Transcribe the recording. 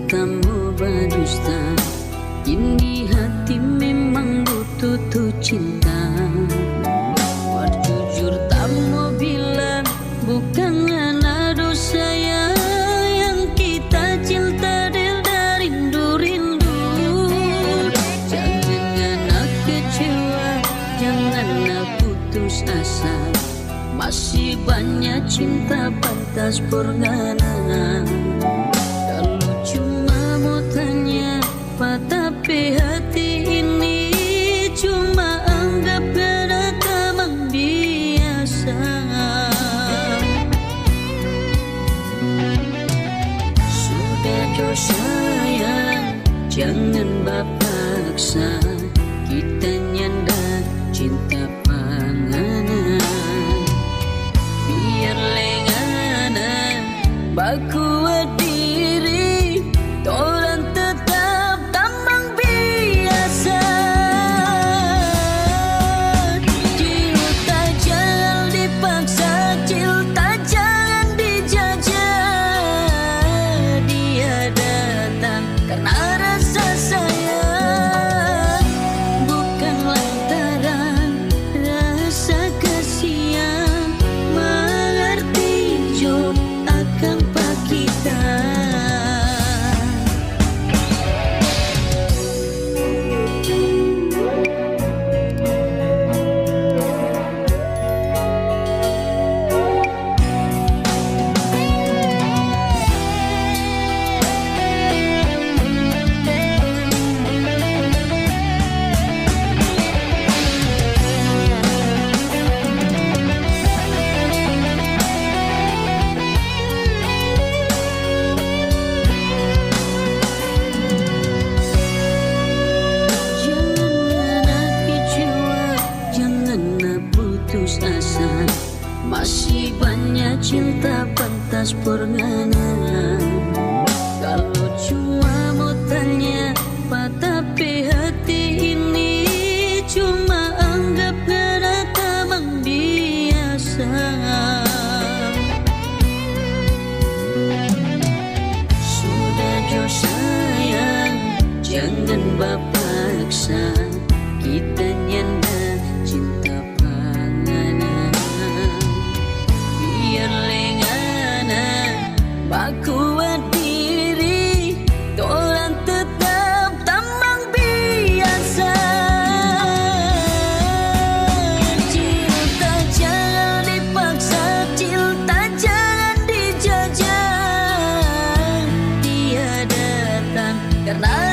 katamu berdusta. Ini hati memang butuh tuh cinta. Berjujur tak mau bilang bukan anak dosa ya, yang kita cinta dari rindu-rindu. Jangan anak kecewa, jangan anak putus asa. Masih banyak cinta pantas purgana. Kalau cuma mau tanya apa, tapi hati ini cuma anggap ada teman biasa. Sudah jauh sayang, jangan bapaksa. Kita nyanda cinta panganan. Biar lengana bakuat diri, orang tetap tambang biasa. Cinta jangan dipaksa, cinta jangan dijajah. Dia datang karena rasa sayang, bukan lantaran rasa kasihan. Mengerti jo akan pak kita. Putus asa, masih banyak cinta pantas purgana. Kalau cuma mau tanya apa, tapi hati ini cuma anggap ada teman biasa. Sudah jauh sayang, jangan bapaksa. Kita nyanda cinta panganan. Biar lengana bakuat diri, orang tetap tambang biasa. Cinta jangan dipaksa, cinta jangan dijajah. Dia datang karena